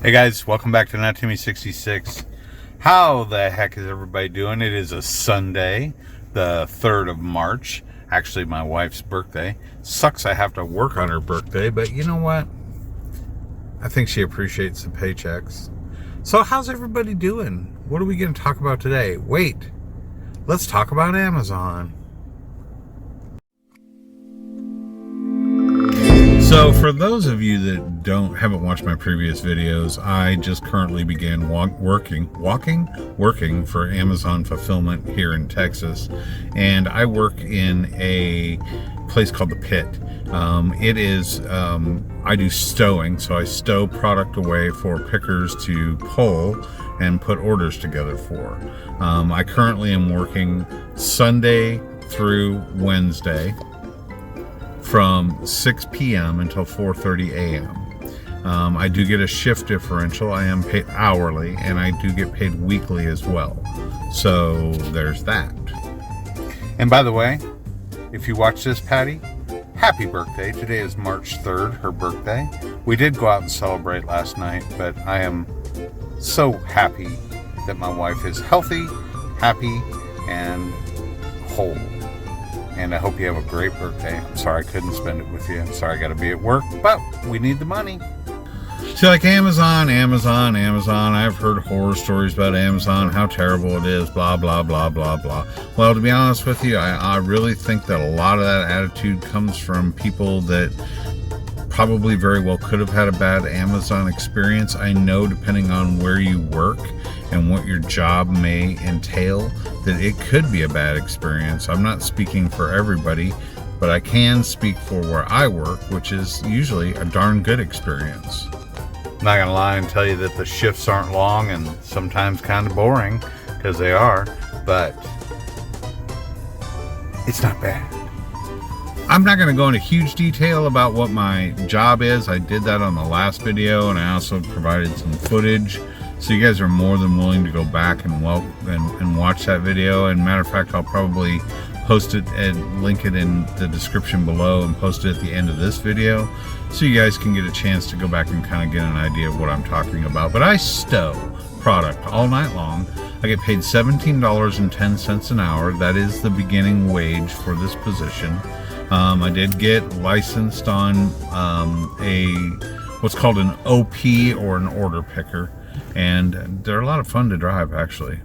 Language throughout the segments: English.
Hey guys, welcome back to Not Timmy 66. How the heck is everybody doing? It is a Sunday, the 3rd of March. Actually, my wife's birthday. Sucks I have to work on her birthday, but you know what? I think she appreciates the paychecks. So how's everybody doing? What are we going to talk about today? Wait, let's talk about Amazon. So for those of you that haven't watched my previous videos, I just currently began working for Amazon Fulfillment here in Texas, and I work in a place called The Pit. I do stowing, so I stow product away for pickers to pull and put orders together for. I currently am working Sunday through Wednesday from 6 p.m. until 4:30 a.m. I do get a shift differential. I am paid hourly, and I do get paid weekly as well. So there's that. And by the way, if you watch this, Patty, happy birthday. Today is March 3rd, her birthday. We did go out and celebrate last night, but I am so happy that my wife is healthy, happy, and whole. And I hope you have a great birthday. I'm sorry I couldn't spend it with you. I'm sorry I got to be at work, but we need the money. So like Amazon. I've heard horror stories about Amazon, how terrible it is, blah, blah, blah, blah, blah. Well, to be honest with you, I really think that a lot of that attitude comes from people that probably very well could have had a bad Amazon experience. I know, depending on where you work and what your job may entail, that it could be a bad experience. I'm not speaking for everybody, but I can speak for where I work, which is usually a darn good experience. I'm not gonna lie and tell you that the shifts aren't long and sometimes kind of boring, because they are, but it's not bad. I'm not going to go into huge detail about what my job is. I did that on the last video, and I also provided some footage. So you guys are more than willing to go back and watch that video. And matter of fact, I'll probably post it and link it in the description below and post it at the end of this video, so you guys can get a chance to go back and kind of get an idea of what I'm talking about. But I stow product all night long. I get paid $17.10 an hour. That is the beginning wage for this position. I did get licensed on what's called an OP, or an order picker, and they're a lot of fun to drive, actually.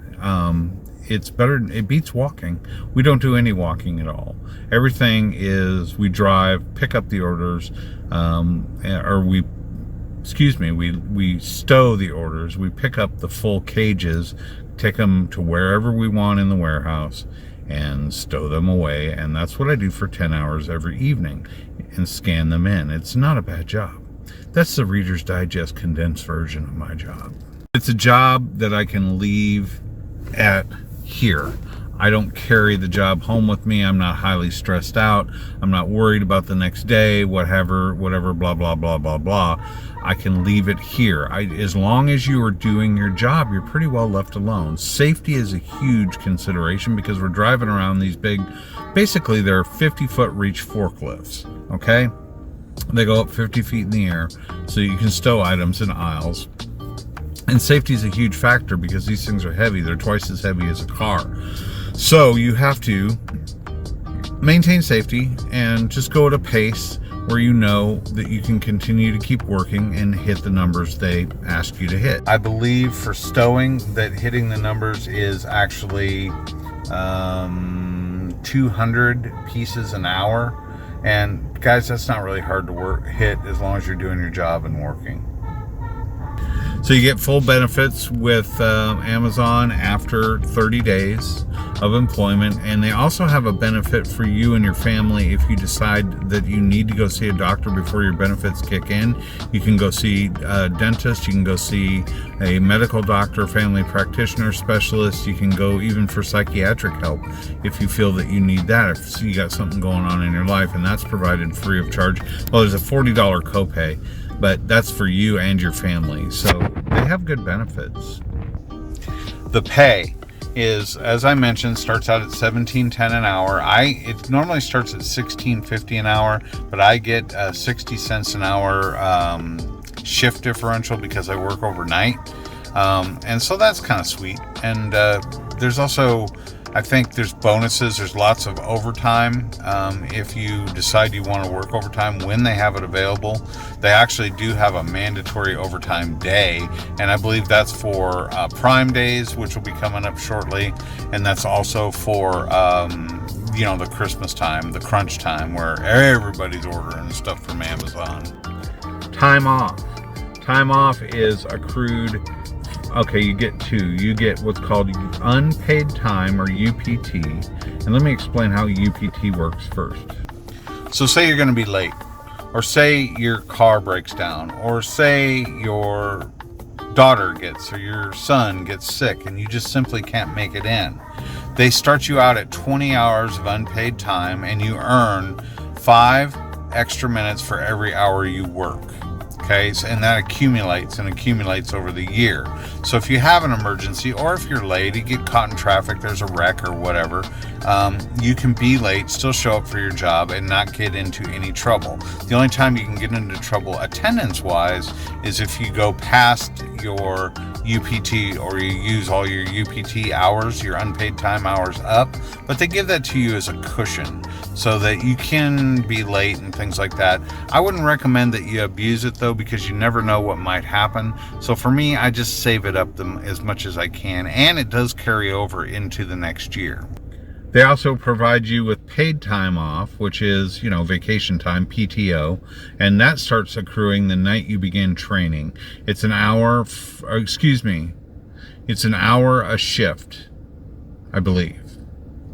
It's better, it beats walking. We don't do any walking at all. Everything is, we drive, pick up the orders, we stow the orders, we pick up the full cages, take them to wherever we want in the warehouse, and stow them away. And that's what I do for 10 hours every evening, and scan them in. It's not a bad job. That's the Reader's Digest condensed version of my job. It's a job that I can leave at here. I don't carry the job home with me. I'm not highly stressed out. I'm not worried about the next day, whatever, blah, blah, blah, blah, blah. I can leave it here. As long as you are doing your job, you're pretty well left alone. Safety is a huge consideration, because we're driving around these big, basically they're 50-foot reach forklifts, okay? They go up 50 feet in the air, so you can stow items in aisles. And safety is a huge factor, because these things are heavy. They're twice as heavy as a car. So you have to maintain safety and just go at a pace where you know that you can continue to keep working and hit the numbers they ask you to hit. I believe for stowing that hitting the numbers is actually 200 pieces an hour. And guys, that's not really hard to hit as long as you're doing your job and working. So you get full benefits with Amazon after 30 days of employment, and they also have a benefit for you and your family if you decide that you need to go see a doctor before your benefits kick in. You can go see a dentist, you can go see a medical doctor, family practitioner, specialist. You can go even for psychiatric help if you feel that you need that, if you got something going on in your life, and that's provided free of charge. Well, there's a $40 copay, but that's for you and your family. So they have good benefits. The pay is, as I mentioned, starts out at $17.10 an hour. It normally starts at $16.50 an hour, but I get 60 cents an hour shift differential because I work overnight. And so that's kind of sweet. And there's also, I think there's bonuses. There's lots of overtime. If you decide you want to work overtime when they have it available, they actually do have a mandatory overtime day. And I believe that's for Prime Days, which will be coming up shortly. And that's also for, the Christmas time, the crunch time, where everybody's ordering stuff from Amazon. Time off. Time off is accrued. Okay, you get two. You get what's called unpaid time, or UPT. And let me explain how UPT works first. So say you're going to be late, or say your car breaks down, or say your daughter or your son gets sick and you just simply can't make it in. They start you out at 20 hours of unpaid time, and you earn 5 extra minutes for every hour you work. Okay, and that accumulates over the year. So if you have an emergency, or if you're late, you get caught in traffic, there's a wreck or whatever, you can be late, still show up for your job, and not get into any trouble. The only time you can get into trouble attendance-wise is if you go past your UPT, or you use all your UPT hours, your unpaid time hours up. But they give that to you as a cushion so that you can be late and things like that. I wouldn't recommend that you abuse it, though, because you never know what might happen. So for me, I just save it up as much as I can, and it does carry over into the next year. They also provide you with paid time off, which is, vacation time, PTO, and that starts accruing the night you begin training. It's an hour, it's an hour a shift, I believe.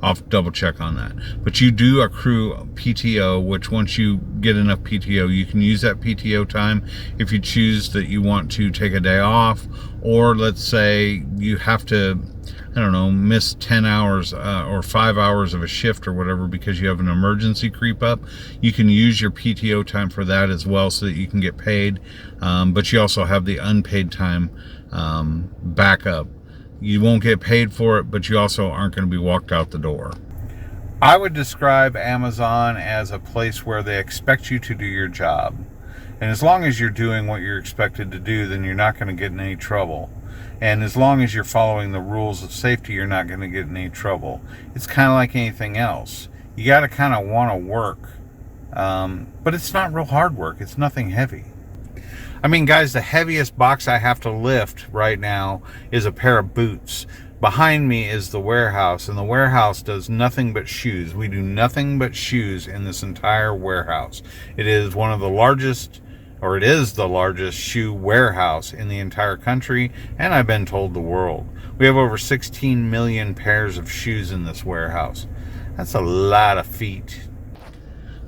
I'll double check on that. But you do accrue PTO, which once you get enough PTO, you can use that PTO time if you choose that you want to take a day off, or let's say you have to, miss 10 hours or 5 hours of a shift or whatever because you have an emergency creep up. You can use your PTO time for that as well so that you can get paid. But you also have the unpaid time backup. You won't get paid for it, but you also aren't going to be walked out the door. I would describe Amazon as a place where they expect you to do your job. And as long as you're doing what you're expected to do, then you're not going to get in any trouble. And as long as you're following the rules of safety, you're not going to get in any trouble. It's kind of like anything else. You got to kind of want to work. But it's not real hard work. It's nothing heavy. I mean, guys, the heaviest box I have to lift right now is a pair of boots. Behind me is the warehouse, and the warehouse does nothing but shoes. We do nothing but shoes in this entire warehouse. It is one of the largest, or it is the largest shoe warehouse in the entire country, and I've been told the world. We have over 16 million pairs of shoes in this warehouse. That's a lot of feet.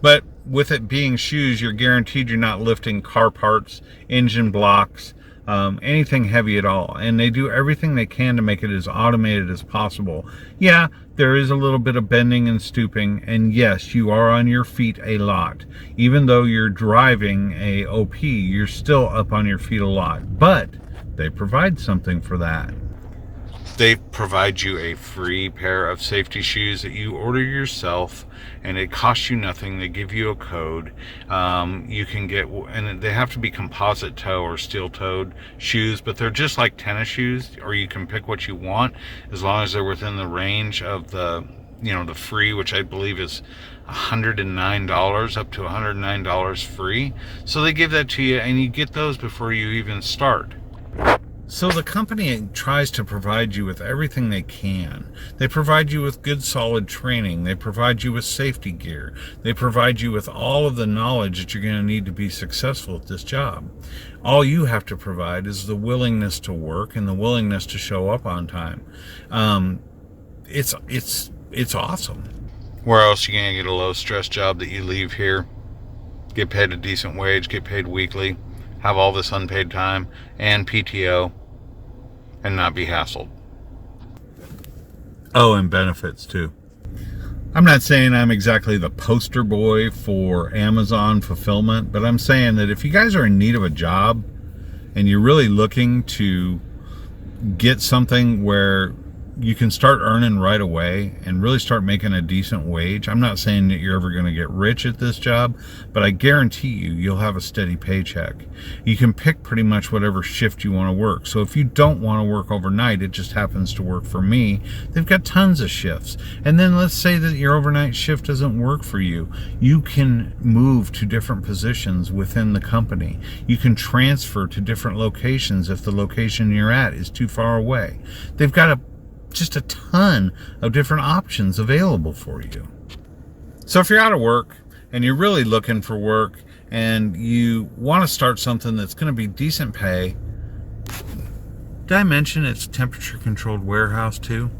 But with it being shoes, you're guaranteed you're not lifting car parts, engine blocks, anything heavy at all. And they do everything they can to make it as automated as possible. Yeah, there is a little bit of bending and stooping, and yes, you are on your feet a lot. Even though you're driving a OP, you're still up on your feet a lot. But they provide something for that. They provide you a free pair of safety shoes that you order yourself, and it costs you nothing. They give you a code. You can get, and they have to be composite toe or steel-toed shoes, but they're just like tennis shoes, or you can pick what you want as long as they're within the range of the free, which I believe is $109, up to $109 free. So they give that to you, and you get those before you even start. So the company tries to provide you with everything they can. They provide you with good, solid training. They provide you with safety gear. They provide you with all of the knowledge that you're going to need to be successful at this job. All you have to provide is the willingness to work and the willingness to show up on time. It's awesome. Where else are you going to get a low-stress job that you leave here, get paid a decent wage, get paid weekly, have all this unpaid time and PTO, and not be hassled? Oh, and benefits too. I'm not saying I'm exactly the poster boy for Amazon fulfillment, but I'm saying that if you guys are in need of a job and you're really looking to get something where you can start earning right away and really start making a decent wage. I'm not saying that you're ever going to get rich at this job, but I guarantee you'll have a steady paycheck. You can pick pretty much whatever shift you want to work. So if you don't want to work overnight, it just happens to work for me, they've got tons of shifts. And then let's say that your overnight shift doesn't work for you. You can move to different positions within the company. You can transfer to different locations if the location you're at is too far away. They've got just a ton of different options available for you. So if you're out of work and you're really looking for work and you want to start something that's going to be decent pay, did I mention it's temperature controlled warehouse too?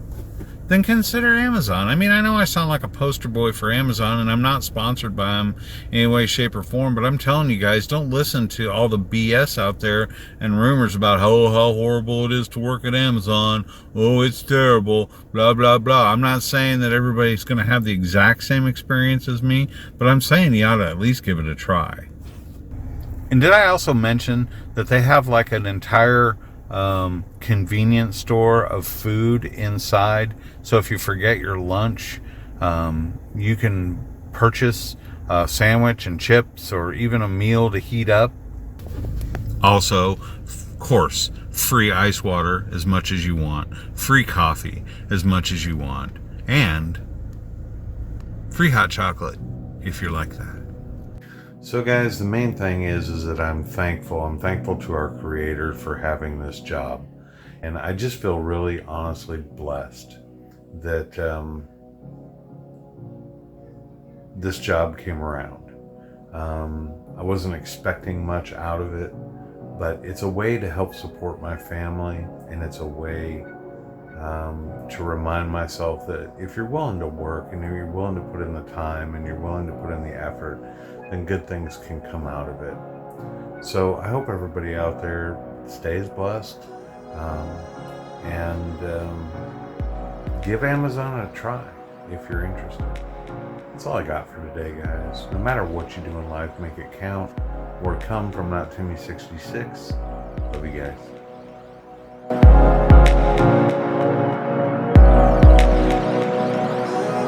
Then consider Amazon. I mean, I know I sound like a poster boy for Amazon, and I'm not sponsored by them in any way, shape, or form, but I'm telling you guys, don't listen to all the BS out there and rumors about how horrible it is to work at Amazon. Oh, it's terrible, blah, blah, blah. I'm not saying that everybody's going to have the exact same experience as me, but I'm saying you ought to at least give it a try. And did I also mention that they have like an entire convenience store of food inside? So if you forget your lunch, you can purchase a sandwich and chips or even a meal to heat up. Also, of course, free ice water as much as you want, free coffee as much as you want, and free hot chocolate if you're like that. So guys, the main thing is that I'm thankful. I'm thankful to our Creator for having this job. And I just feel really honestly blessed that this job came around. I wasn't expecting much out of it, but it's a way to help support my family, and it's a way to remind myself that if you're willing to work and you're willing to put in the time and you're willing to put in the effort, then good things can come out of it. So I hope everybody out there stays blessed and give Amazon a try if you're interested. That's all I got for today, guys. No matter what you do in life, make it count. More to come from Not Timmy 66. Love you guys.